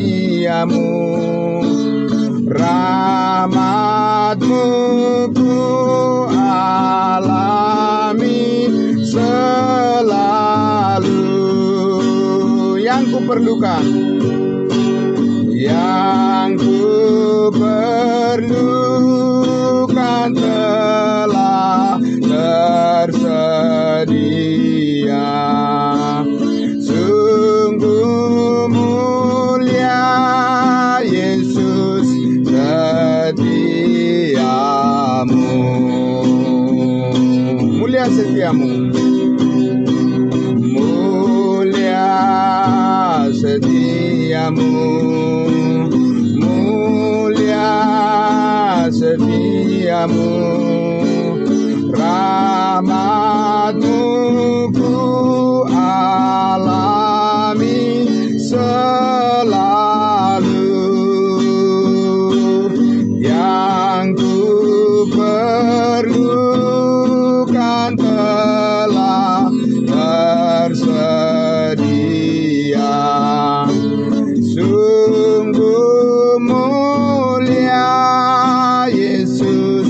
setiamu, rahmat-Mu ku alami selalu. Yang ku perlukan, yang ku perlukan telah tersedia. Sungguh mulia Yesus setiamu, mulia setiamu, mulia setiamu, mulia setiamu, rahmat-Mu ku alami selalu. Yang ku perlukan telah tersedia. Sungguh mulia Yesus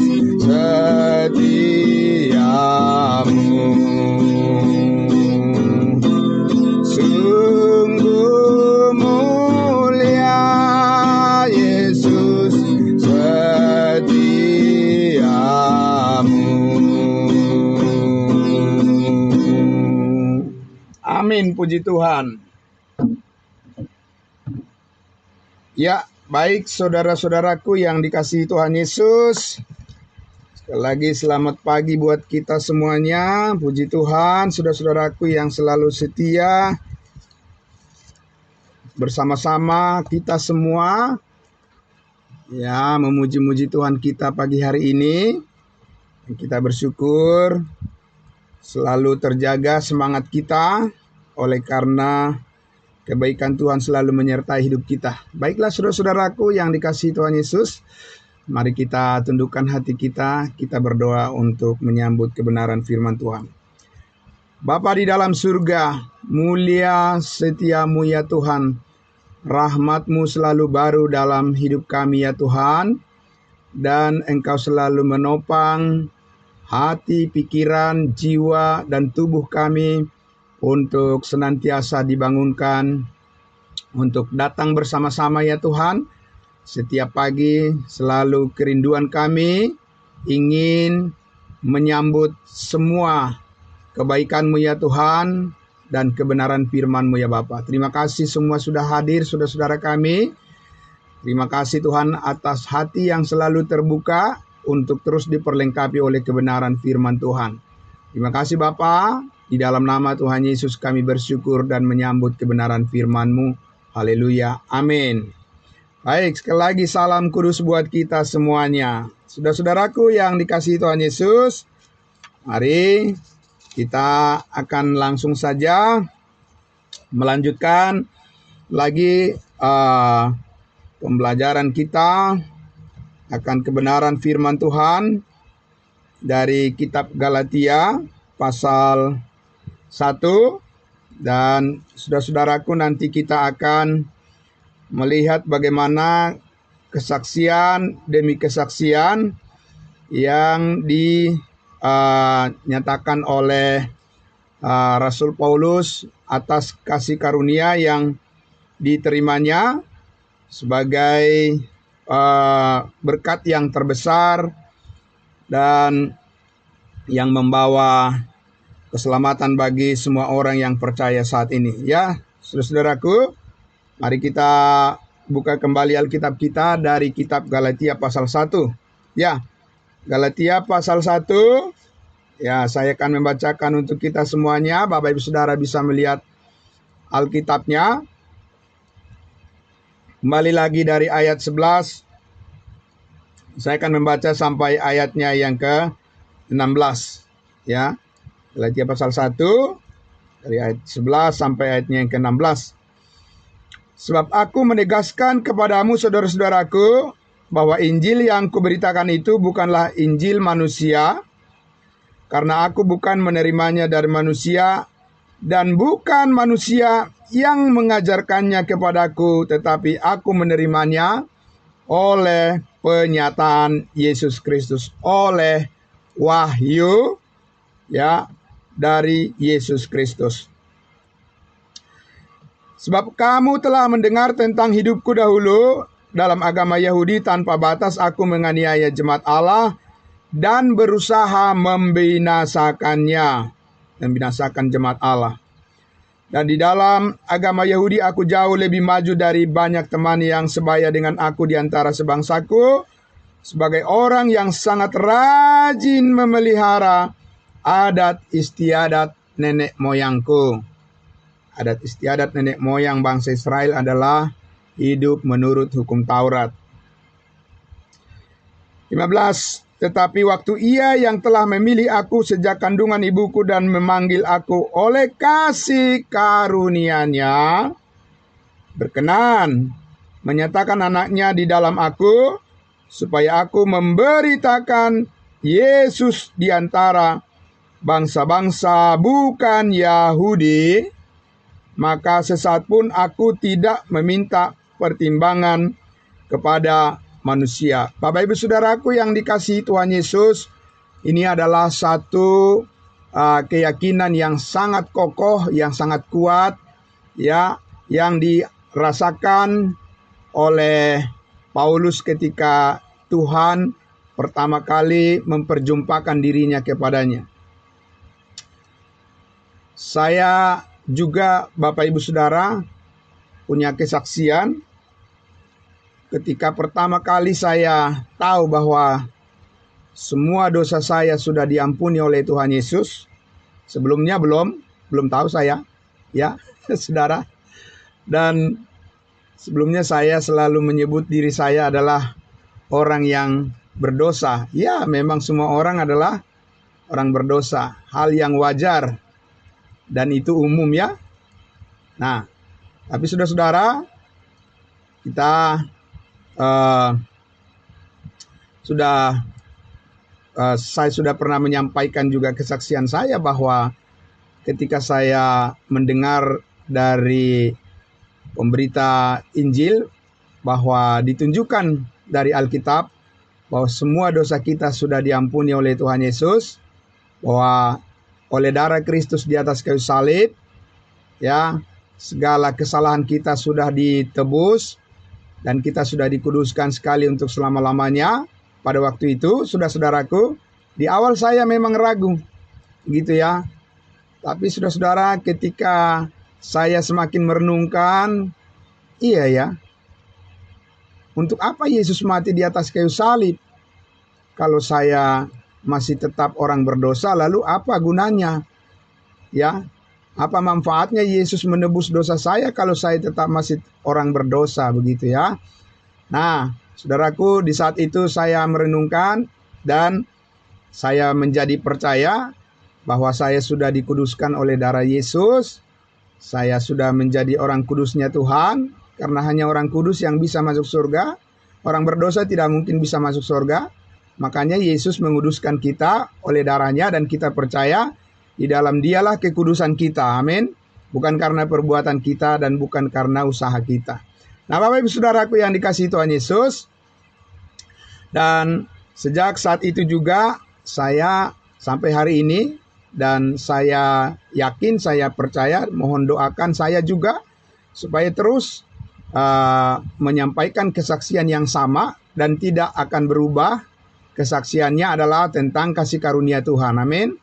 setiamu, sungguh mulia Yesus setiamu. Amin, puji Tuhan. Ya, baik saudara-saudaraku yang dikasihi Tuhan Yesus. Sekali lagi selamat pagi buat kita semuanya. Puji Tuhan, saudara-saudaraku yang selalu setia. Bersama-sama kita semua ya memuji-muji Tuhan kita pagi hari ini. Kita bersyukur selalu terjaga semangat kita oleh karena kebaikan Tuhan selalu menyertai hidup kita. Baiklah saudara-saudaraku yang dikasihi Tuhan Yesus, mari kita tundukkan hati kita, kita berdoa untuk menyambut kebenaran firman Tuhan. Bapa di dalam surga, mulia setiamu ya Tuhan, rahmat-Mu selalu baru dalam hidup kami ya Tuhan, dan Engkau selalu menopang hati, pikiran, jiwa, dan tubuh kami untuk senantiasa dibangunkan, untuk datang bersama-sama ya Tuhan. Setiap pagi selalu kerinduan kami ingin menyambut semua kebaikan-Mu ya Tuhan dan kebenaran firman-Mu ya Bapa. Terima kasih semua sudah hadir, saudara-saudara kami. Terima kasih Tuhan atas hati yang selalu terbuka untuk terus diperlengkapi oleh kebenaran firman Tuhan. Terima kasih Bapa. Di dalam nama Tuhan Yesus kami bersyukur dan menyambut kebenaran firman-Mu. Haleluya. Amin. Baik, sekali lagi salam kudus buat kita semuanya. Saudara-saudaraku yang dikasihi Tuhan Yesus, mari kita akan langsung saja melanjutkan lagi pembelajaran kita akan kebenaran firman Tuhan dari kitab Galatia pasal 1, dan saudara-saudaraku nanti kita akan melihat bagaimana kesaksian demi kesaksian yang dinyatakan oleh Rasul Paulus atas kasih karunia yang diterimanya sebagai berkat yang terbesar dan yang membawa keselamatan bagi semua orang yang percaya saat ini. Ya, saudara-saudaraku, mari kita buka kembali Alkitab kita dari kitab Galatia pasal 1. Ya, Galatia pasal 1. Ya, saya akan membacakan untuk kita semuanya. Bapak Ibu Saudara bisa melihat Alkitabnya. Kembali lagi dari ayat 11. Saya akan membaca sampai ayatnya yang ke-16. Ya, Galatia pasal 1 dari ayat 11 sampai ayatnya yang ke-16. Sebab aku menegaskan kepadamu saudara-saudaraku bahwa Injil yang kuberitakan itu bukanlah Injil manusia, karena aku bukan menerimanya dari manusia, dan bukan manusia yang mengajarkannya kepadaku, tetapi aku menerimanya oleh penyataan Yesus Kristus, oleh wahyu ya dari Yesus Kristus. Sebab kamu telah mendengar tentang hidupku dahulu dalam agama Yahudi tanpa batas, aku menganiaya jemaat Allah dan berusaha membinasakan jemaat Allah. Dan di dalam agama Yahudi aku jauh lebih maju dari banyak teman yang sebaya dengan aku di antara sebangsaku, sebagai orang yang sangat rajin memelihara adat istiadat nenek moyangku. Adat istiadat nenek moyang bangsa Israel adalah hidup menurut hukum Taurat. 15. Tetapi waktu Ia yang telah memilih aku sejak kandungan ibuku dan memanggil aku oleh kasih karunia-Nya, berkenan menyatakan anaknya di dalam aku, supaya aku memberitakan Yesus di antara bangsa-bangsa bukan Yahudi, maka sesaat pun aku tidak meminta pertimbangan kepada manusia. Bapak Ibu Saudaraku yang dikasihi Tuhan Yesus, ini adalah satu keyakinan yang sangat kokoh, yang sangat kuat, ya, yang dirasakan oleh Paulus ketika Tuhan pertama kali memperjumpakan dirinya kepadanya. Saya juga, Bapak Ibu Saudara, punya kesaksian ketika pertama kali saya tahu bahwa semua dosa saya sudah diampuni oleh Tuhan Yesus. Sebelumnya belum tahu saya, ya, Saudara. Dan sebelumnya saya selalu menyebut diri saya adalah orang yang berdosa. Ya, memang semua orang adalah orang berdosa, hal yang wajar dan itu umum ya. Nah, tapi saudara-saudara, kita saya sudah pernah menyampaikan juga kesaksian saya bahwa ketika saya mendengar dari pemberita Injil bahwa ditunjukkan dari Alkitab bahwa semua dosa kita sudah diampuni oleh Tuhan Yesus, bahwa oleh darah Kristus di atas kayu salib, ya, segala kesalahan kita sudah ditebus dan kita sudah dikuduskan sekali untuk selama-lamanya. Pada waktu itu, saudara-saudaraku, di awal saya memang ragu, gitu ya. Tapi saudara-saudara, ketika saya semakin merenungkan, iya ya, untuk apa Yesus mati di atas kayu salib? Kalau saya masih tetap orang berdosa, lalu apa gunanya? Ya, apa manfaatnya Yesus menebus dosa saya kalau saya tetap masih orang berdosa, begitu ya. Nah, saudaraku, di saat itu saya merenungkan dan saya menjadi percaya bahwa saya sudah dikuduskan oleh darah Yesus. Saya sudah menjadi orang kudusnya Tuhan, karena hanya orang kudus yang bisa masuk surga. Orang berdosa tidak mungkin bisa masuk surga. Makanya Yesus menguduskan kita oleh darahnya dan kita percaya di dalam Dialah kekudusan kita. Amin. Bukan karena perbuatan kita dan bukan karena usaha kita. Nah, Bapak Ibu Saudaraku yang dikasihi Tuhan Yesus, dan sejak saat itu juga saya sampai hari ini, dan saya yakin, saya percaya, mohon doakan saya juga supaya terus menyampaikan kesaksian yang sama dan tidak akan berubah. Kesaksiannya adalah tentang kasih karunia Tuhan. Amin.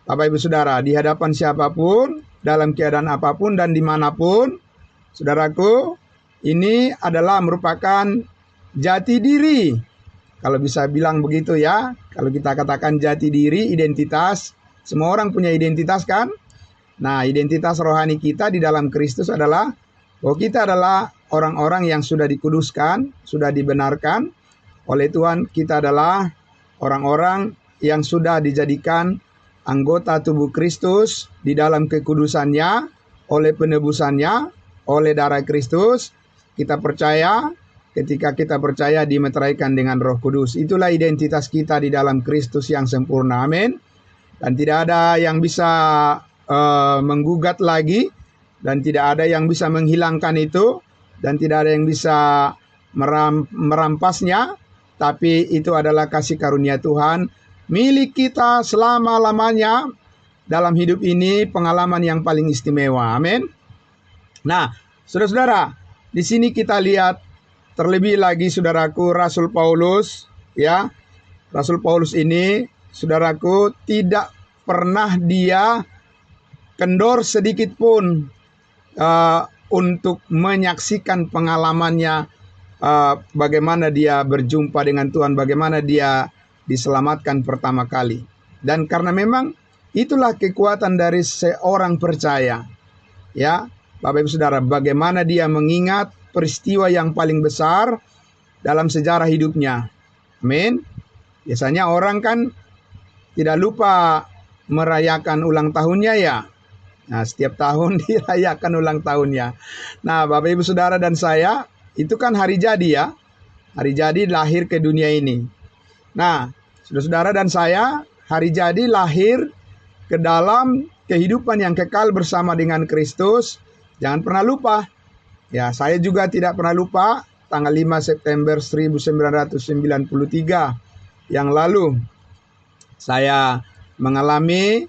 Bapak Ibu Saudara, di hadapan siapapun, dalam keadaan apapun dan dimanapun, saudaraku, ini adalah merupakan jati diri. Kalau bisa bilang begitu ya, kalau kita katakan jati diri, identitas, semua orang punya identitas kan? Nah, identitas rohani kita di dalam Kristus adalah bahwa kita adalah orang-orang yang sudah dikuduskan, sudah dibenarkan oleh Tuhan. Kita adalah orang-orang yang sudah dijadikan anggota tubuh Kristus di dalam kekudusannya, oleh penebusannya, oleh darah Kristus. Kita percaya, ketika kita percaya dimeteraikan dengan Roh Kudus. Itulah identitas kita di dalam Kristus yang sempurna. Amin. Dan tidak ada yang bisa menggugat lagi, dan tidak ada yang bisa menghilangkan itu, dan tidak ada yang bisa merampasnya. Tapi itu adalah kasih karunia Tuhan milik kita selama-lamanya dalam hidup ini, pengalaman yang paling istimewa. Amin. Nah, saudara-saudara, di sini kita lihat terlebih lagi, saudaraku, Rasul Paulus, ya. Rasul Paulus ini, saudaraku, tidak pernah dia kendor sedikit pun untuk menyaksikan pengalamannya, bagaimana dia berjumpa dengan Tuhan, bagaimana dia diselamatkan pertama kali. Dan karena memang itulah kekuatan dari seorang percaya, ya, Bapak Ibu Saudara, bagaimana dia mengingat peristiwa yang paling besar dalam sejarah hidupnya. Amin. Biasanya orang kan tidak lupa merayakan ulang tahunnya, ya. Nah, setiap tahun dirayakan ulang tahunnya. Nah, Bapak Ibu Saudara dan saya, itu kan hari jadi, ya. Hari jadi lahir ke dunia ini. Nah, saudara-saudara dan saya, hari jadi lahir ke dalam kehidupan yang kekal bersama dengan Kristus. Jangan pernah lupa. Ya, saya juga tidak pernah lupa tanggal 5 September 1993 yang lalu. Saya mengalami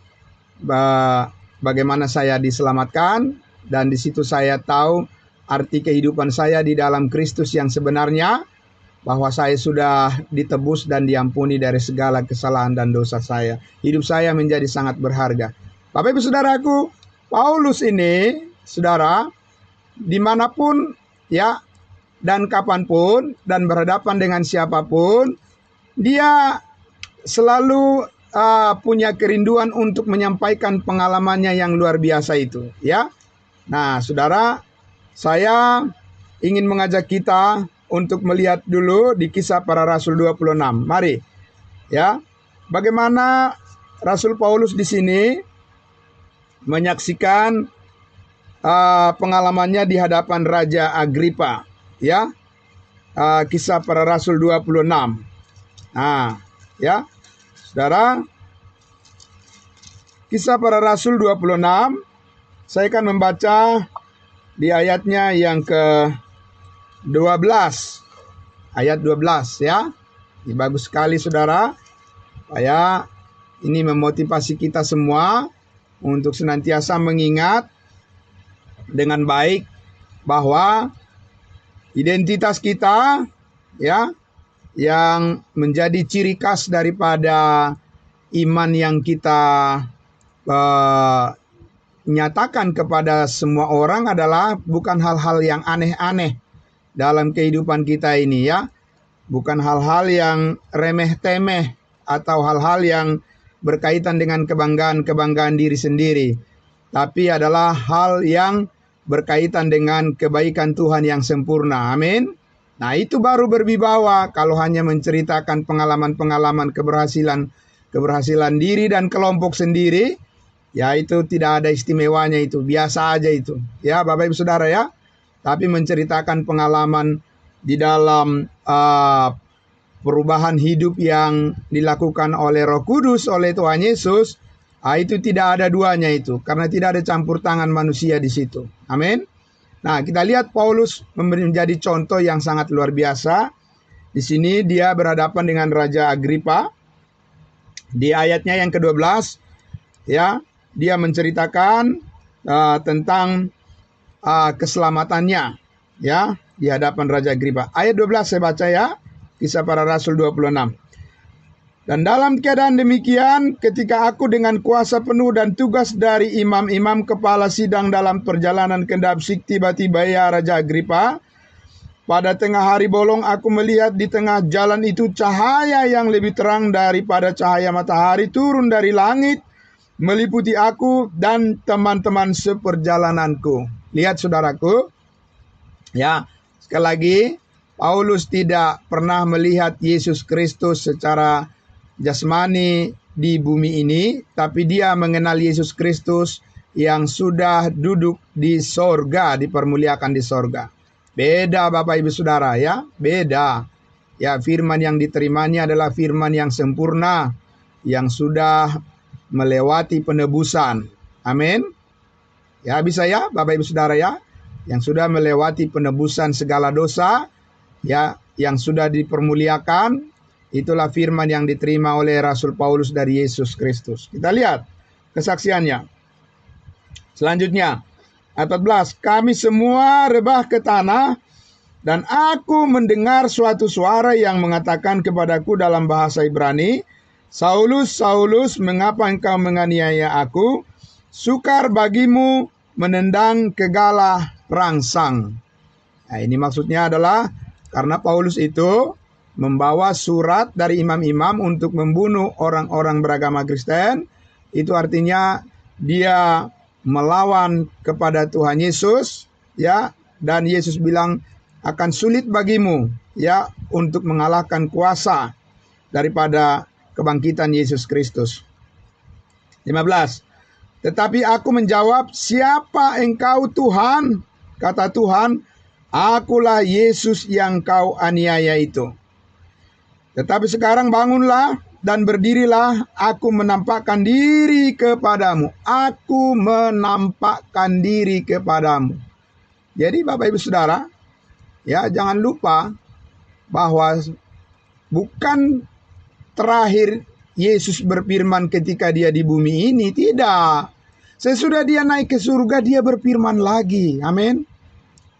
bagaimana saya diselamatkan, dan di situ saya tahu arti kehidupan saya di dalam Kristus yang sebenarnya, bahwa saya sudah ditebus dan diampuni dari segala kesalahan dan dosa saya. Hidup saya menjadi sangat berharga. Bapak Ibu Saudaraku, Paulus ini, saudara, dimanapun, ya, dan kapanpun, dan berhadapan dengan siapapun, dia selalu punya kerinduan untuk menyampaikan pengalamannya yang luar biasa itu, ya. Nah, saudara, saya ingin mengajak kita untuk melihat dulu di Kisah Para Rasul 26. Mari, ya. Bagaimana Rasul Paulus di sini menyaksikan pengalamannya di hadapan Raja Agripa, ya. Kisah Para Rasul 26. Nah, ya. Saudara, Kisah Para Rasul 26, saya akan membaca di ayatnya yang ke-12. Ayat 12, ya. Ini bagus sekali, saudara. Supaya ini memotivasi kita semua untuk senantiasa mengingat dengan baik bahwa identitas kita, ya, yang menjadi ciri khas daripada iman yang kita nyatakan kepada semua orang adalah bukan hal-hal yang aneh-aneh dalam kehidupan kita ini, ya. Bukan hal-hal yang remeh-temeh atau hal-hal yang berkaitan dengan kebanggaan diri sendiri, tapi adalah hal yang berkaitan dengan kebaikan Tuhan yang sempurna. Amin. Nah, itu baru berwibawa. Kalau hanya menceritakan pengalaman-pengalaman keberhasilan diri dan kelompok sendiri, ya itu tidak ada istimewanya, itu biasa aja itu, ya Bapak Ibu Saudara, ya. Tapi menceritakan pengalaman di dalam perubahan hidup yang dilakukan oleh Roh Kudus, oleh Tuhan Yesus, itu tidak ada duanya itu, karena tidak ada campur tangan manusia di situ. Amin. Nah, kita lihat Paulus menjadi contoh yang sangat luar biasa. Di sini dia berhadapan dengan Raja Agripa. Di ayatnya yang ke-12, ya, dia menceritakan tentang keselamatannya, ya, di hadapan Raja Agripa. Ayat 12 saya baca, ya. Kisah Para Rasul 26. Dan dalam keadaan demikian, ketika aku dengan kuasa penuh dan tugas dari imam-imam kepala sidang dalam perjalanan ke Damsyik, tiba-tiba, ya Raja Agripa, pada tengah hari bolong aku melihat di tengah jalan itu cahaya yang lebih terang daripada cahaya matahari turun dari langit, meliputi aku dan teman-teman seperjalananku. Lihat, saudaraku, ya, sekali lagi, Paulus tidak pernah melihat Yesus Kristus secara jasmani di bumi ini, tapi dia mengenal Yesus Kristus yang sudah duduk di sorga, dipermuliakan di sorga. Beda Bapak Ibu Saudara, ya, beda. Ya, firman yang diterimanya adalah firman yang sempurna, yang sudah melewati penebusan. Amin. Ya, bisa ya Bapak Ibu Saudara ya, yang sudah melewati penebusan segala dosa, ya, yang sudah dipermuliakan, itulah firman yang diterima oleh Rasul Paulus dari Yesus Kristus. Kita lihat kesaksiannya. Selanjutnya, ayat 14, kami semua rebah ke tanah, dan aku mendengar suatu suara yang mengatakan kepadaku dalam bahasa Ibrani, Saulus, Saulus, mengapa engkau menganiaya aku? Sukar bagimu menendang kegala rangsang. Nah, ini maksudnya adalah karena Paulus itu membawa surat dari imam-imam untuk membunuh orang-orang beragama Kristen. Itu artinya dia melawan kepada Tuhan Yesus, ya, dan Yesus bilang akan sulit bagimu, ya, untuk mengalahkan kuasa daripada kebangkitan Yesus Kristus. 15. Tetapi aku menjawab, siapa engkau Tuhan? Kata Tuhan, akulah Yesus yang kau aniaya itu. Tetapi sekarang bangunlah dan berdirilah, aku menampakkan diri kepadamu. Aku menampakkan diri kepadamu. Jadi Bapak Ibu Saudara, ya, jangan lupa bahwa bukan terakhir Yesus berfirman ketika dia di bumi ini, tidak. Sesudah dia naik ke surga, dia berfirman lagi. Amin.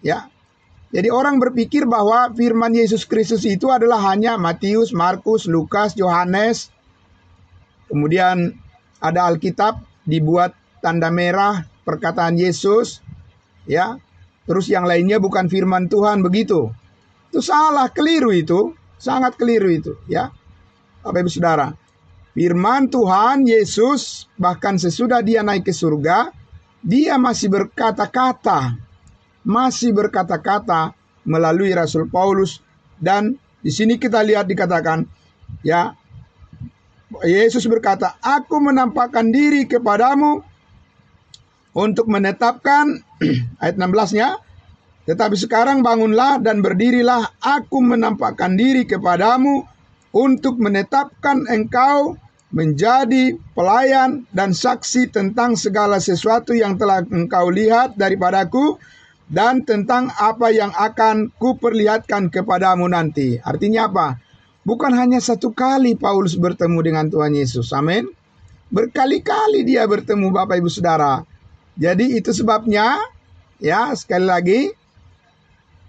Ya. Jadi orang berpikir bahwa firman Yesus Kristus itu adalah hanya Matius, Markus, Lukas, Yohanes. Kemudian ada Alkitab dibuat tanda merah perkataan Yesus, ya. Terus yang lainnya bukan firman Tuhan, begitu. Itu salah, keliru itu. Sangat keliru itu, ya. Bapak Ibu Saudara, firman Tuhan Yesus bahkan sesudah dia naik ke surga, dia masih berkata-kata melalui Rasul Paulus. Dan di sini kita lihat dikatakan, ya, Yesus berkata, aku menampakkan diri kepadamu untuk menetapkan, ayat 16-nya, tetapi sekarang bangunlah dan berdirilah, aku menampakkan diri kepadamu untuk menetapkan engkau menjadi pelayan dan saksi tentang segala sesuatu yang telah engkau lihat daripadaku, dan tentang apa yang akan kuperlihatkan kepadamu nanti. Artinya apa? Bukan hanya satu kali Paulus bertemu dengan Tuhan Yesus. Amin. Berkali-kali dia bertemu Bapak Ibu Saudara. Jadi itu sebabnya, ya, sekali lagi,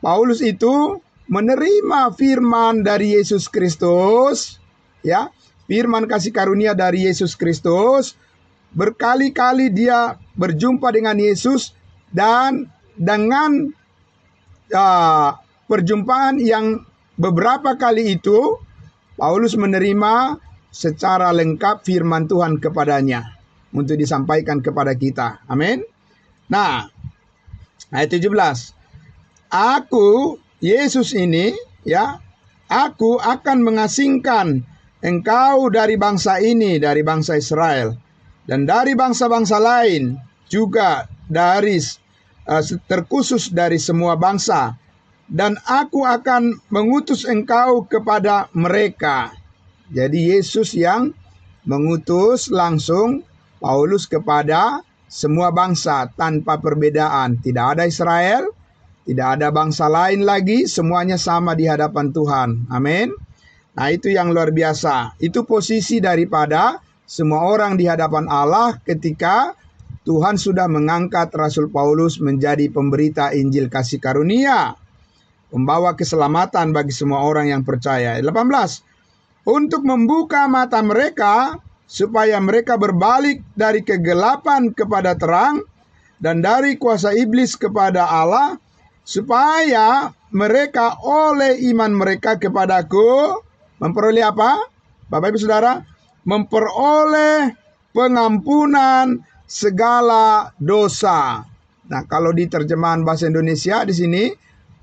Paulus itu menerima firman dari Yesus Kristus, ya, firman kasih karunia dari Yesus Kristus. Berkali-kali dia berjumpa dengan Yesus, dan dengan perjumpaan yang beberapa kali itu, Paulus menerima secara lengkap firman Tuhan kepadanya untuk disampaikan kepada kita. Amin. Nah, ayat 17. Aku, Yesus ini, ya, aku akan mengasingkan engkau dari bangsa ini, dari bangsa Israel, dan dari bangsa-bangsa lain, juga dari terkhusus dari semua bangsa, dan aku akan mengutus engkau kepada mereka. Jadi Yesus yang mengutus langsung Paulus kepada semua bangsa tanpa perbedaan. Tidak ada Israel, tidak ada bangsa lain lagi, semuanya sama di hadapan Tuhan. Amin. Nah, itu yang luar biasa. Itu posisi daripada semua orang di hadapan Allah ketika Tuhan sudah mengangkat Rasul Paulus menjadi pemberita Injil kasih karunia, membawa keselamatan bagi semua orang yang percaya. 18. Untuk membuka mata mereka supaya mereka berbalik dari kegelapan kepada terang dan dari kuasa iblis kepada Allah, supaya mereka oleh iman mereka kepadaku memperoleh apa? Bapak Ibu Saudara, memperoleh pengampunan segala dosa. Nah, kalau di terjemahan bahasa Indonesia di sini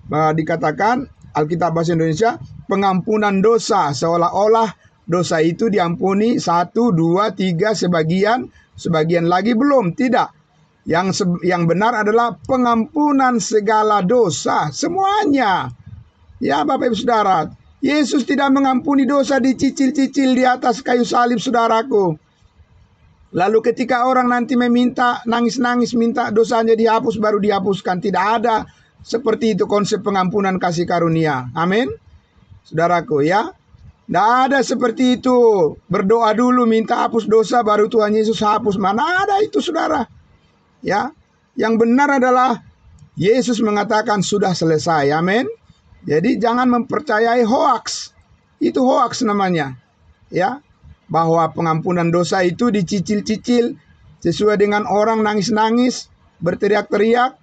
dikatakan, Alkitab bahasa Indonesia, pengampunan dosa, seolah-olah dosa itu diampuni 1, 2, 3, sebagian lagi belum. Tidak. Yang benar adalah pengampunan segala dosa, semuanya. Ya Bapak Ibu Saudara, Yesus tidak mengampuni dosa dicicil-cicil di atas kayu salib, saudaraku. Lalu ketika orang nanti meminta, nangis-nangis minta dosanya dihapus, baru dihapuskan. Tidak ada seperti itu konsep pengampunan kasih karunia. Amin. Saudaraku ya. Tidak ada seperti itu. Berdoa dulu minta hapus dosa, baru Tuhan Yesus hapus. Mana ada itu, saudara. Ya. Yang benar adalah Yesus mengatakan sudah selesai. Amin. Jadi jangan mempercayai hoaks. Itu hoaks namanya. Ya. Bahwa pengampunan dosa itu dicicil-cicil sesuai dengan orang nangis-nangis, berteriak-teriak,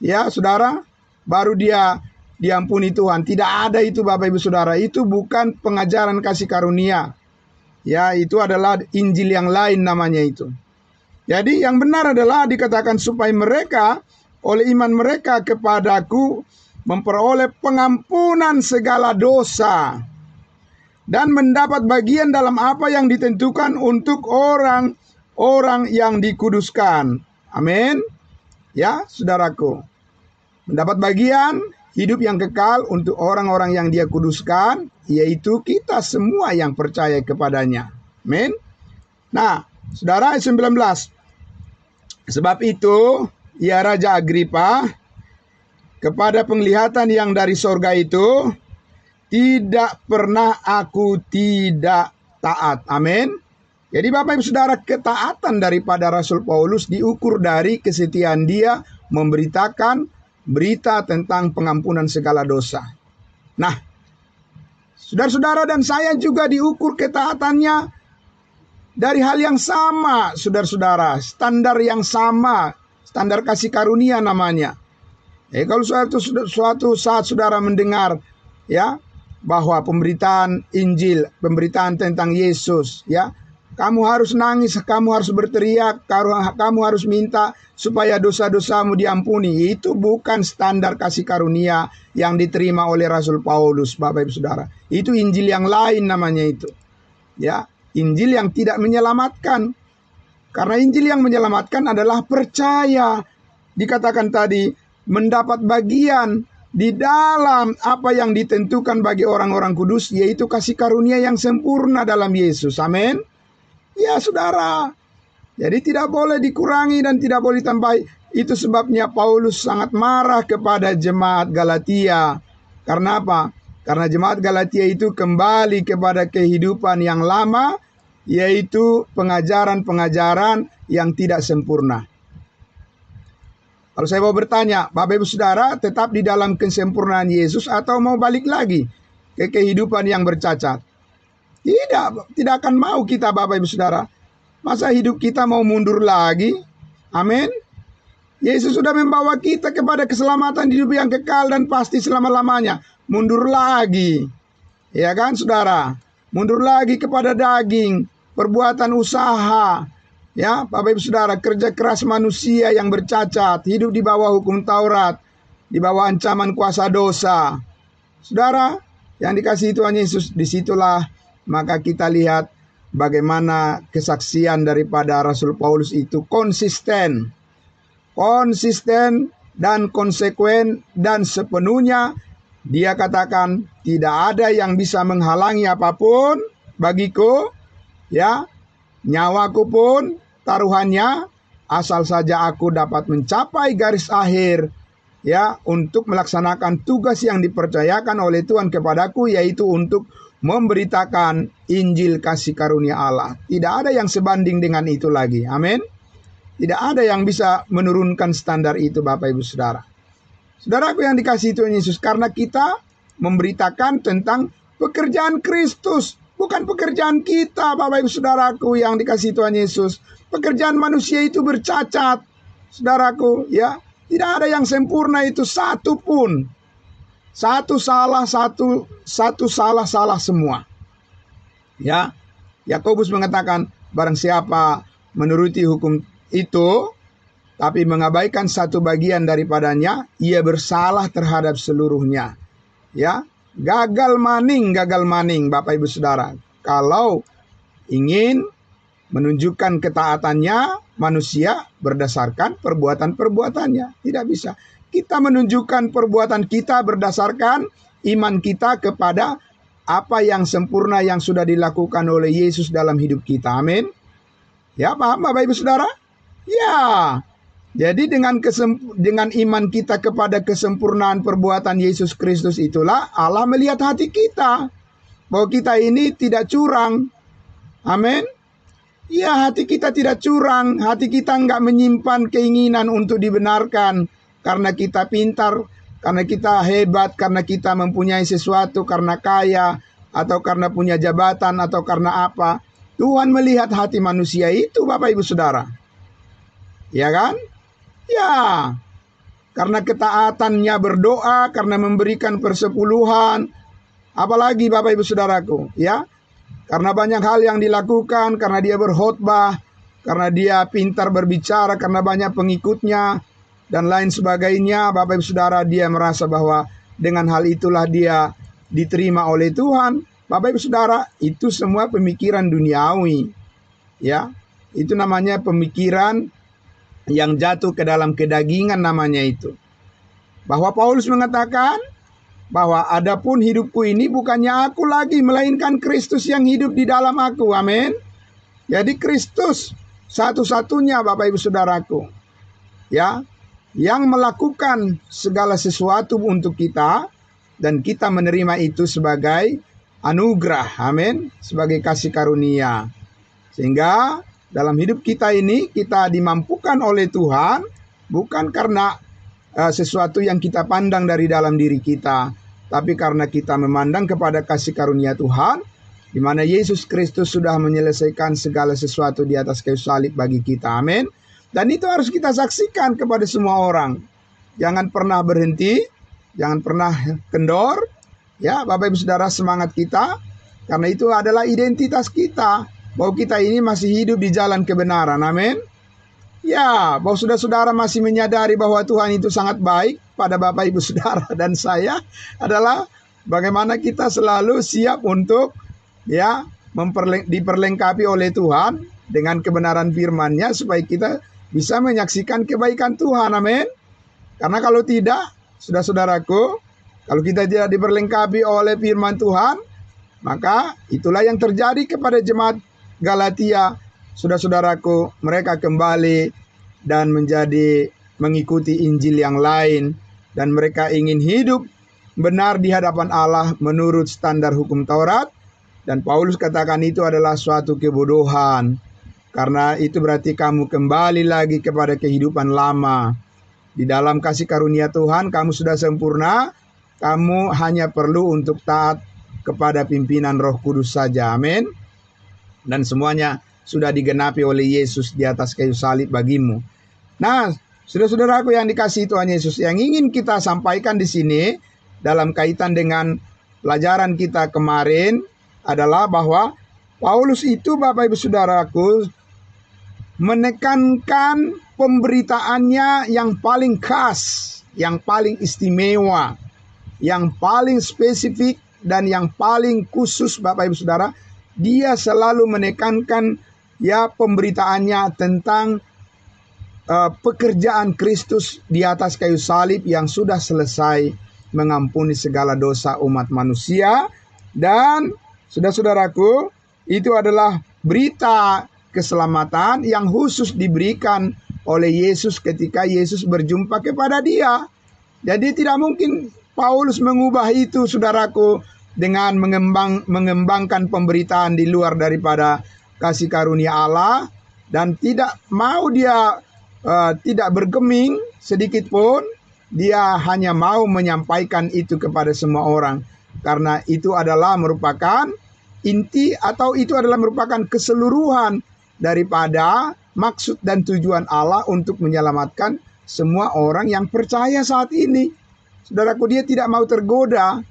ya saudara, baru dia diampuni Tuhan. Tidak ada itu Bapak Ibu Saudara, itu bukan pengajaran kasih karunia. Ya, itu adalah Injil yang lain namanya itu. Jadi yang benar adalah dikatakan supaya mereka oleh iman mereka kepadaku memperoleh pengampunan segala dosa dan mendapat bagian dalam apa yang ditentukan untuk orang-orang yang dikuduskan. Amin. Ya, saudaraku. Mendapat bagian hidup yang kekal untuk orang-orang yang Dia kuduskan, yaitu kita semua yang percaya kepadanya. Amin. Nah, saudara, ayat 19. Sebab itu, ya Raja Agripa, kepada penglihatan yang dari sorga itu, tidak pernah aku tidak taat. Amin. Jadi Bapak Ibu Saudara, ketaatan daripada Rasul Paulus diukur dari kesetiaan dia memberitakan berita tentang pengampunan segala dosa. Nah, saudara-saudara dan saya juga diukur ketaatannya dari hal yang sama, saudara-saudara. Standar yang sama, standar kasih karunia namanya. Kalau suatu saat saudara mendengar ya bahwa pemberitaan Injil, pemberitaan tentang Yesus, ya, kamu harus nangis, kamu harus berteriak, kamu harus minta supaya dosa-dosamu diampuni. Itu bukan standar kasih karunia yang diterima oleh Rasul Paulus, Bapak Ibu Saudara. Itu Injil yang lain namanya itu. Ya, Injil yang tidak menyelamatkan. Karena Injil yang menyelamatkan adalah percaya. Dikatakan tadi, mendapat bagian di dalam apa yang ditentukan bagi orang-orang kudus, yaitu kasih karunia yang sempurna dalam Yesus. Amin. Ya saudara, jadi tidak boleh dikurangi dan tidak boleh ditambahi. Itu sebabnya Paulus sangat marah kepada jemaat Galatia. Karena apa? Karena jemaat Galatia itu kembali kepada kehidupan yang lama, yaitu pengajaran-pengajaran yang tidak sempurna. Kalau saya mau bertanya, Bapak Ibu Saudara tetap di dalam kesempurnaan Yesus atau mau balik lagi ke kehidupan yang bercacat? Tidak akan mau kita Bapak Ibu Saudara. Masa hidup kita mau mundur lagi? Amin. Yesus sudah membawa kita kepada keselamatan hidup yang kekal dan pasti selama-lamanya. Mundur lagi. Ya kan saudara? Mundur lagi kepada daging, perbuatan usaha. Ya, Bapak Ibu Saudara, kerja keras manusia yang bercacat, hidup di bawah hukum Taurat, di bawah ancaman kuasa dosa. Saudara, yang dikasihi Tuhan Yesus, disitulah maka kita lihat bagaimana kesaksian daripada Rasul Paulus itu konsisten dan konsekuen, dan sepenuhnya dia katakan tidak ada yang bisa menghalangi apapun bagiku, ya, nyawaku pun taruhannya, asal saja aku dapat mencapai garis akhir, ya, untuk melaksanakan tugas yang dipercayakan oleh Tuhan kepadaku, yaitu untuk memberitakan Injil kasih karunia Allah. Tidak ada yang sebanding dengan itu lagi. Amin. Tidak ada yang bisa menurunkan standar itu Bapak Ibu Saudara. Saudaraku yang dikasihi Tuhan Yesus, karena kita memberitakan tentang pekerjaan Kristus, bukan pekerjaan kita Bapak Ibu Saudaraku yang dikasihi Tuhan Yesus. Pekerjaan manusia itu bercacat, saudaraku, ya. Tidak ada yang sempurna itu satu pun. Satu salah semua. Ya. Yakobus mengatakan, barang siapa menuruti hukum itu tapi mengabaikan satu bagian daripadanya, ia bersalah terhadap seluruhnya. Ya. Gagal maning Bapak Ibu Saudara. Kalau ingin menunjukkan ketaatannya manusia berdasarkan perbuatan-perbuatannya. Tidak bisa. Kita menunjukkan perbuatan kita berdasarkan iman kita kepada apa yang sempurna yang sudah dilakukan oleh Yesus dalam hidup kita. Amin. Ya, paham Bapak Ibu Saudara? Ya. Jadi dengan iman kita kepada kesempurnaan perbuatan Yesus Kristus itulah Allah melihat hati kita. Bahwa kita ini tidak curang. Amin. Ya, hati kita tidak curang. Hati kita nggak menyimpan keinginan untuk dibenarkan. Karena kita pintar, karena kita hebat, karena kita mempunyai sesuatu, karena kaya, atau karena punya jabatan, atau karena apa. Tuhan melihat hati manusia itu, Bapak Ibu Saudara. Ya kan? Ya. Karena ketaatannya berdoa, karena memberikan persepuluhan. Apalagi Bapak Ibu Saudaraku, ya. Karena banyak hal yang dilakukan, karena dia berkhotbah, karena dia pintar berbicara, karena banyak pengikutnya, dan lain sebagainya. Bapak Ibu Saudara, dia merasa bahwa dengan hal itulah dia diterima oleh Tuhan. Bapak Ibu Saudara, itu semua pemikiran duniawi. Ya, itu namanya pemikiran yang jatuh ke dalam kedagingan namanya itu. Bahwa Paulus mengatakan bahwa adapun hidupku ini bukannya aku lagi, melainkan Kristus yang hidup di dalam aku. Amin. Jadi Kristus satu-satunya Bapak Ibu Saudaraku, ya, yang melakukan segala sesuatu untuk kita, dan kita menerima itu sebagai anugerah. Amin. Sebagai kasih karunia. Sehingga dalam hidup kita ini kita dimampukan oleh Tuhan bukan karena sesuatu yang kita pandang dari dalam diri kita, tapi karena kita memandang kepada kasih karunia Tuhan, di mana Yesus Kristus sudah menyelesaikan segala sesuatu di atas kayu salib bagi kita. Amin. Dan itu harus kita saksikan kepada semua orang. Jangan pernah berhenti, jangan pernah kendor. Ya, Bapak Ibu Saudara, semangat kita, karena itu adalah identitas kita, bahwa kita ini masih hidup di jalan kebenaran. Amin. Ya, bahwa saudara-saudara masih menyadari bahwa Tuhan itu sangat baik pada Bapak Ibu Saudara dan saya, adalah bagaimana kita selalu siap untuk, ya, diperlengkapi oleh Tuhan dengan kebenaran firman-Nya supaya kita bisa menyaksikan kebaikan Tuhan. Amin. Karena kalau tidak, saudara-saudaraku, kalau kita tidak diperlengkapi oleh firman Tuhan, maka itulah yang terjadi kepada jemaat Galatia. Saudara-saudaraku, mereka kembali dan menjadi mengikuti Injil yang lain, dan mereka ingin hidup benar di hadapan Allah menurut standar hukum Taurat. Dan Paulus katakan itu adalah suatu kebodohan, karena itu berarti kamu kembali lagi kepada kehidupan lama. Di dalam kasih karunia Tuhan kamu sudah sempurna, kamu hanya perlu untuk taat kepada pimpinan Roh Kudus saja. Amin. Dan semuanya sudah digenapi oleh Yesus di atas kayu salib bagimu. Nah, saudara-saudaraku yang dikasihi Tuhan Yesus, yang ingin kita sampaikan di sini dalam kaitan dengan pelajaran kita kemarin adalah bahwa Paulus itu, Bapak Ibu Saudaraku, menekankan pemberitaannya yang paling khas, yang paling istimewa, yang paling spesifik, dan yang paling khusus. Bapak Ibu Saudara, dia selalu menekankan, ya, pemberitaannya tentang pekerjaan Kristus di atas kayu salib yang sudah selesai mengampuni segala dosa umat manusia. Dan saudara-saudaraku, itu adalah berita keselamatan yang khusus diberikan oleh Yesus ketika Yesus berjumpa kepada dia. Jadi tidak mungkin Paulus mengubah itu, saudaraku, dengan mengembangkan pemberitaan di luar daripada kasih karunia Allah, dan tidak mau dia tidak bergeming sedikit pun. Dia hanya mau menyampaikan itu kepada semua orang, karena itu adalah merupakan inti, atau itu adalah merupakan keseluruhan daripada maksud dan tujuan Allah untuk menyelamatkan semua orang yang percaya saat ini. Saudaraku, dia tidak mau tergoda,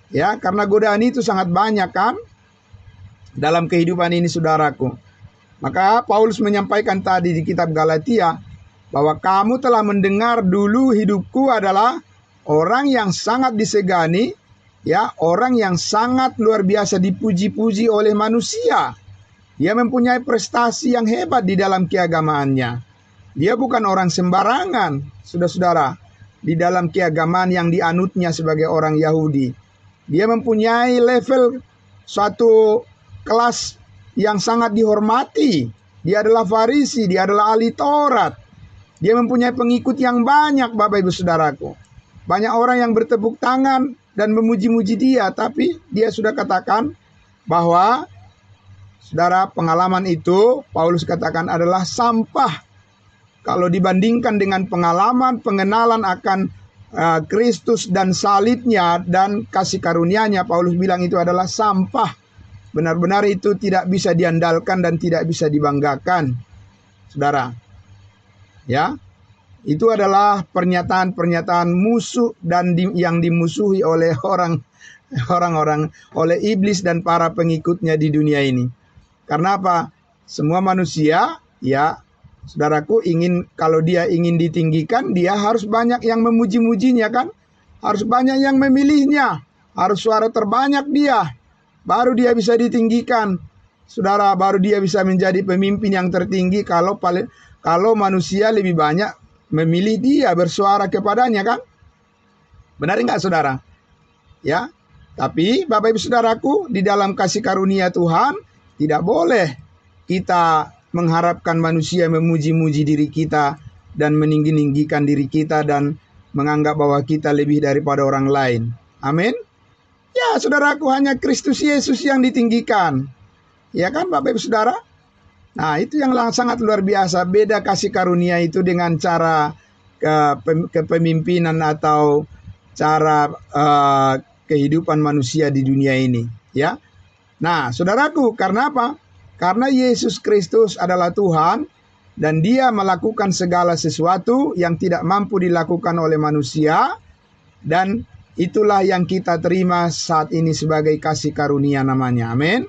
ya, karena godaan itu sangat banyak kan dalam kehidupan ini, saudaraku. Maka Paulus menyampaikan tadi di kitab Galatia bahwa kamu telah mendengar dulu hidupku adalah orang yang sangat disegani, ya, orang yang sangat luar biasa dipuji-puji oleh manusia. Dia mempunyai prestasi yang hebat di dalam keagamaannya. Dia bukan orang sembarangan, saudara-saudara, di dalam keagamaan yang dianutnya sebagai orang Yahudi. Dia mempunyai level suatu kelas yang sangat dihormati Dia adalah Farisi, dia adalah ahli Taurat. Dia mempunyai pengikut yang banyak, Bapak Ibu Saudaraku. Banyak orang yang bertepuk tangan dan memuji-muji dia, tapi dia sudah katakan bahwa, saudara, pengalaman itu Paulus katakan adalah sampah. Kalau dibandingkan dengan pengalaman pengenalan akan Kristus dan salibnya dan kasih karunia-Nya, Paulus bilang itu adalah sampah. Benar-benar itu tidak bisa diandalkan dan tidak bisa dibanggakan, saudara. Ya, itu adalah pernyataan-pernyataan musuh dan yang dimusuhi oleh orang-orang, oleh iblis dan para pengikutnya di dunia ini. Karena apa? Semua manusia, ya, saudaraku, kalau dia ingin ditinggikan, dia harus banyak yang memuji-mujinya, kan? Harus banyak yang memilihnya, harus suara terbanyak dia, baru dia bisa ditinggikan. Saudara, baru dia bisa menjadi pemimpin yang tertinggi kalau manusia lebih banyak memilih dia, bersuara kepadanya, kan? Benar enggak, saudara? Ya. Tapi Bapak Ibu Saudaraku, di dalam kasih karunia Tuhan, tidak boleh kita mengharapkan manusia memuji-muji diri kita dan meninggi-ninggikan diri kita dan menganggap bahwa kita lebih daripada orang lain. Amin. Ya, saudaraku, hanya Kristus Yesus yang ditinggikan. Ya kan, Bapak Ibu Saudara? Nah, itu yang sangat luar biasa. Beda kasih karunia itu dengan cara kepemimpinan atau cara kehidupan manusia di dunia ini. Ya. Nah, saudaraku, karena apa? Karena Yesus Kristus adalah Tuhan dan Dia melakukan segala sesuatu yang tidak mampu dilakukan oleh manusia, dan itulah yang kita terima saat ini sebagai kasih karunia namanya. Amin.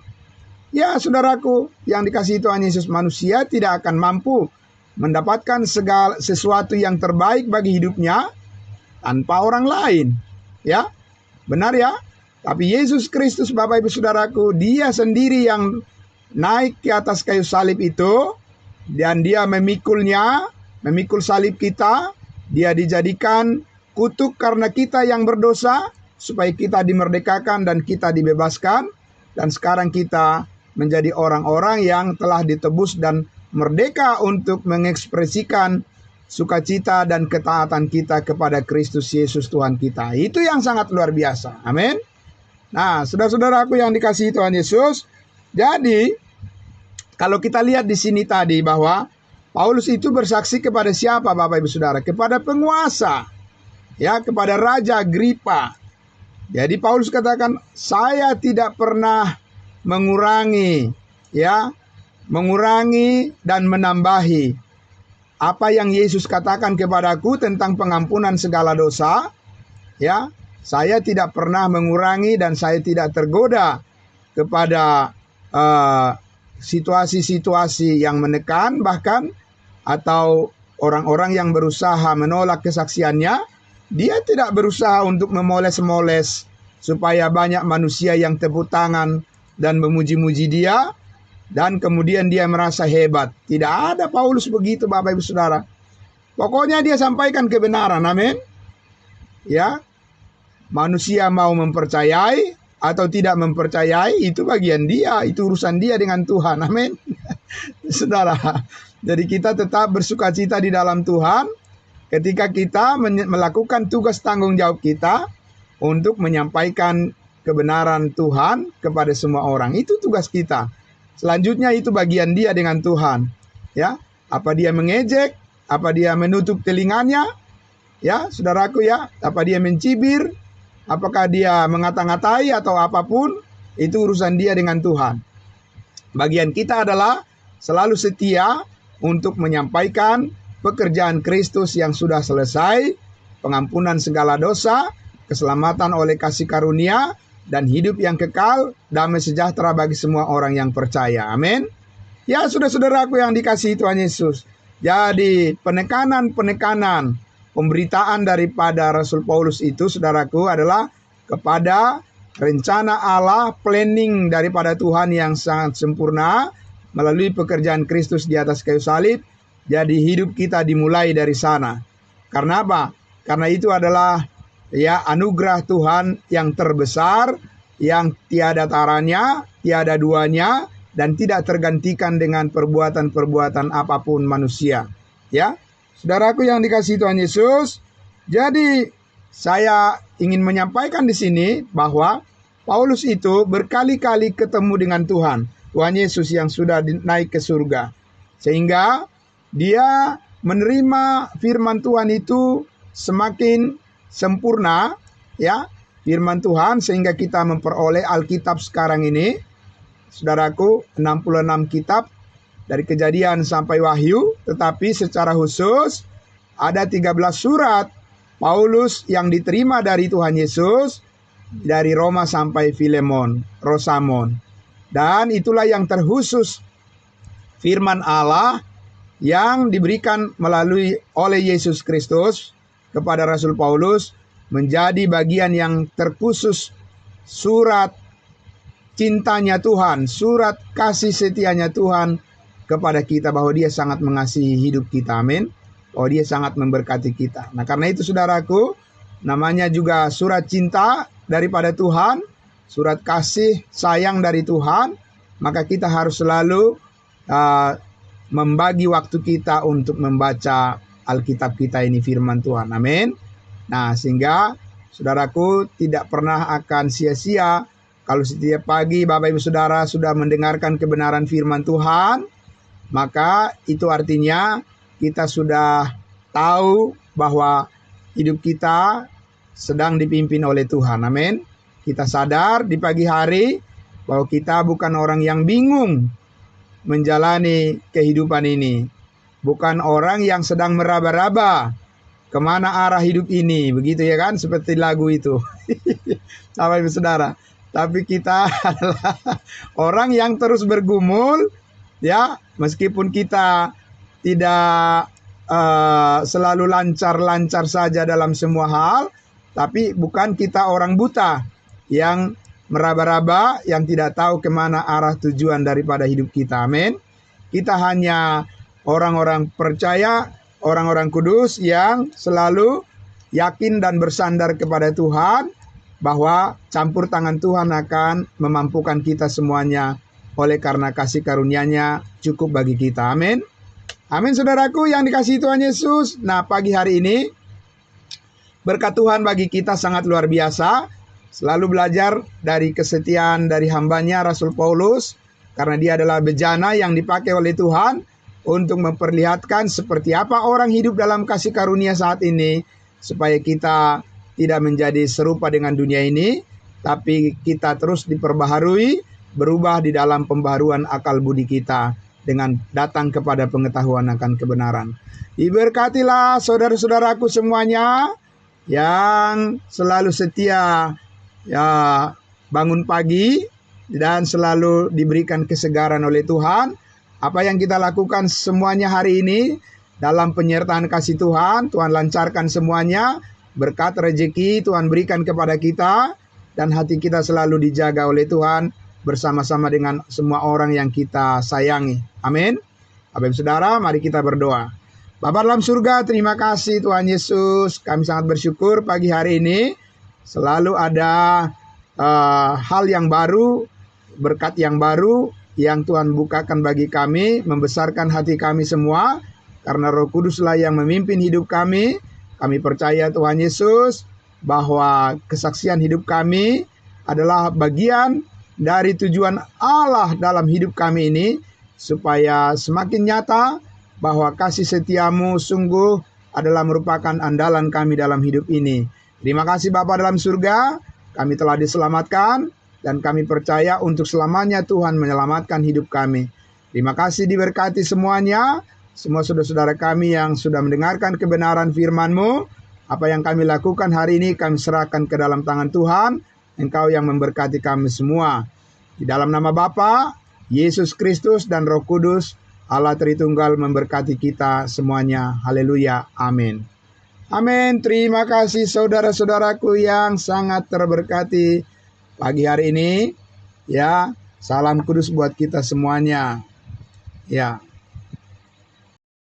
Ya, saudaraku, yang dikasihi Tuhan Yesus, manusia tidak akan mampu mendapatkan segala sesuatu yang terbaik bagi hidupnya tanpa orang lain. Ya, benar ya? Tapi Yesus Kristus, Bapak Ibu Saudaraku, Dia sendiri yang naik ke atas kayu salib itu, dan Dia memikul salib kita. Dia dijadikan kutuk karena kita yang berdosa, supaya kita dimerdekakan dan kita dibebaskan. Dan sekarang kita menjadi orang-orang yang telah ditebus dan merdeka untuk mengekspresikan sukacita dan ketaatan kita kepada Kristus Yesus Tuhan kita. Itu yang sangat luar biasa. Amin. Nah, saudara-saudaraku yang dikasihi Tuhan Yesus, jadi kalau kita lihat di sini tadi bahwa Paulus itu bersaksi kepada siapa, Bapak Ibu Saudara? Kepada penguasa, ya, kepada Raja Agripa. Jadi Paulus katakan, saya tidak pernah mengurangi dan menambahi apa yang Yesus katakan kepadaku tentang pengampunan segala dosa. Ya, saya tidak pernah mengurangi dan saya tidak tergoda kepada situasi-situasi yang menekan bahkan, atau orang-orang yang berusaha menolak kesaksiannya. Dia tidak berusaha untuk memoles-moles supaya banyak manusia yang tepuk tangan dan memuji-muji dia, dan kemudian dia merasa hebat. Tidak ada Paulus begitu, Bapak Ibu Saudara. Pokoknya dia sampaikan kebenaran. Amin. Ya, manusia mau mempercayai atau tidak mempercayai, itu bagian dia, itu urusan dia dengan Tuhan. Amin. Saudara, jadi kita tetap bersukacita di dalam Tuhan ketika kita melakukan tugas tanggung jawab kita untuk menyampaikan kebenaran Tuhan kepada semua orang. Itu tugas kita. Selanjutnya itu bagian dia dengan Tuhan. Ya, apa dia mengejek, apa dia menutup telinganya, ya, saudaraku ya, apa dia mencibir, apakah dia mengata-ngatai atau apapun, itu urusan dia dengan Tuhan. Bagian kita adalah selalu setia untuk menyampaikan pekerjaan Kristus yang sudah selesai, pengampunan segala dosa, keselamatan oleh kasih karunia, dan hidup yang kekal, damai sejahtera bagi semua orang yang percaya. Amin. Ya, saudara-saudaraku yang dikasihi Tuhan Yesus. Jadi penekanan pemberitaan daripada Rasul Paulus itu, saudaraku, adalah kepada rencana Allah, planning daripada Tuhan yang sangat sempurna melalui pekerjaan Kristus di atas kayu salib. Jadi hidup kita dimulai dari sana. Karena apa? Karena itu adalah ya anugerah Tuhan yang terbesar, yang tiada taranya, tiada duanya, dan tidak tergantikan dengan perbuatan-perbuatan apapun manusia. Ya, saudaraku yang dikasihi Tuhan Yesus, jadi saya ingin menyampaikan di sini bahwa Paulus itu berkali-kali ketemu dengan Tuhan Yesus yang sudah naik ke surga, sehingga dia menerima firman Tuhan itu semakin sempurna, ya, firman Tuhan, sehingga kita memperoleh Alkitab sekarang ini. Saudaraku, 66 kitab dari Kejadian sampai Wahyu, tetapi secara khusus ada 13 surat Paulus yang diterima dari Tuhan Yesus dari Roma sampai Filemon, Rosamon. Dan itulah yang terkhusus firman Allah yang diberikan melalui oleh Yesus Kristus kepada Rasul Paulus menjadi bagian yang terkhusus, surat cintanya Tuhan, surat kasih setianya Tuhan kepada kita, bahwa dia sangat mengasihi hidup kita, amin, bahwa dia sangat memberkati kita. Nah, karena itu saudaraku, namanya juga surat cinta daripada Tuhan, surat kasih sayang dari Tuhan, maka kita harus selalu membagi waktu kita untuk membaca Alkitab kita ini, firman Tuhan, amin. Nah, sehingga saudaraku tidak pernah akan sia-sia kalau setiap pagi Bapak Ibu Saudara sudah mendengarkan kebenaran firman Tuhan, maka itu artinya kita sudah tahu bahwa hidup kita sedang dipimpin oleh Tuhan, amin. Kita sadar di pagi hari bahwa kita bukan orang yang bingung menjalani kehidupan ini, bukan orang yang sedang meraba-raba kemana arah hidup ini, begitu ya kan, seperti lagu itu. Bapak Ibu Saudara, tapi kita adalah orang yang terus bergumul, ya, meskipun kita tidak selalu lancar-lancar saja dalam semua hal, tapi bukan kita orang buta yang meraba-raba, yang tidak tahu kemana arah tujuan daripada hidup kita, amin. Kita hanya orang-orang percaya, orang-orang kudus yang selalu yakin dan bersandar kepada Tuhan, bahwa campur tangan Tuhan akan memampukan kita semuanya oleh karena kasih karunia-Nya cukup bagi kita, amin. Amin saudaraku yang dikasihi Tuhan Yesus. Nah, pagi hari ini berkat Tuhan bagi kita sangat luar biasa. Selalu belajar dari kesetiaan dari hambanya Rasul Paulus, karena dia adalah bejana yang dipakai oleh Tuhan untuk memperlihatkan seperti apa orang hidup dalam kasih karunia saat ini, supaya kita tidak menjadi serupa dengan dunia ini, tapi kita terus diperbaharui, berubah di dalam pembaharuan akal budi kita dengan datang kepada pengetahuan akan kebenaran. Diberkatilah saudara-saudaraku semuanya yang selalu setia, ya, bangun pagi dan selalu diberikan kesegaran oleh Tuhan. Apa yang kita lakukan semuanya hari ini dalam penyertaan kasih Tuhan, Tuhan lancarkan semuanya. Berkat rezeki Tuhan berikan kepada kita, dan hati kita selalu dijaga oleh Tuhan bersama-sama dengan semua orang yang kita sayangi. Amin. Bapak Ibu Saudara, mari kita berdoa. Bapa dalam surga, terima kasih Tuhan Yesus. Kami sangat bersyukur pagi hari ini selalu ada hal yang baru, berkat yang baru yang Tuhan bukakan bagi kami, membesarkan hati kami semua, karena Roh Kuduslah yang memimpin hidup kami. Kami percaya Tuhan Yesus bahwa kesaksian hidup kami adalah bagian dari tujuan Allah dalam hidup kami ini, supaya semakin nyata bahwa kasih setiamu sungguh adalah merupakan andalan kami dalam hidup ini. Terima kasih Bapa dalam surga, kami telah diselamatkan, dan kami percaya untuk selamanya Tuhan menyelamatkan hidup kami. Terima kasih, diberkati semuanya. Semua saudara-saudara kami yang sudah mendengarkan kebenaran firman-Mu, apa yang kami lakukan hari ini kami serahkan ke dalam tangan Tuhan. Engkau yang memberkati kami semua. Di dalam nama Bapa, Yesus Kristus dan Roh Kudus, Allah Tritunggal memberkati kita semuanya. Haleluya. Amin. Amin. Terima kasih saudara-saudaraku yang sangat terberkati pagi hari ini. Ya, salam kudus buat kita semuanya. Ya.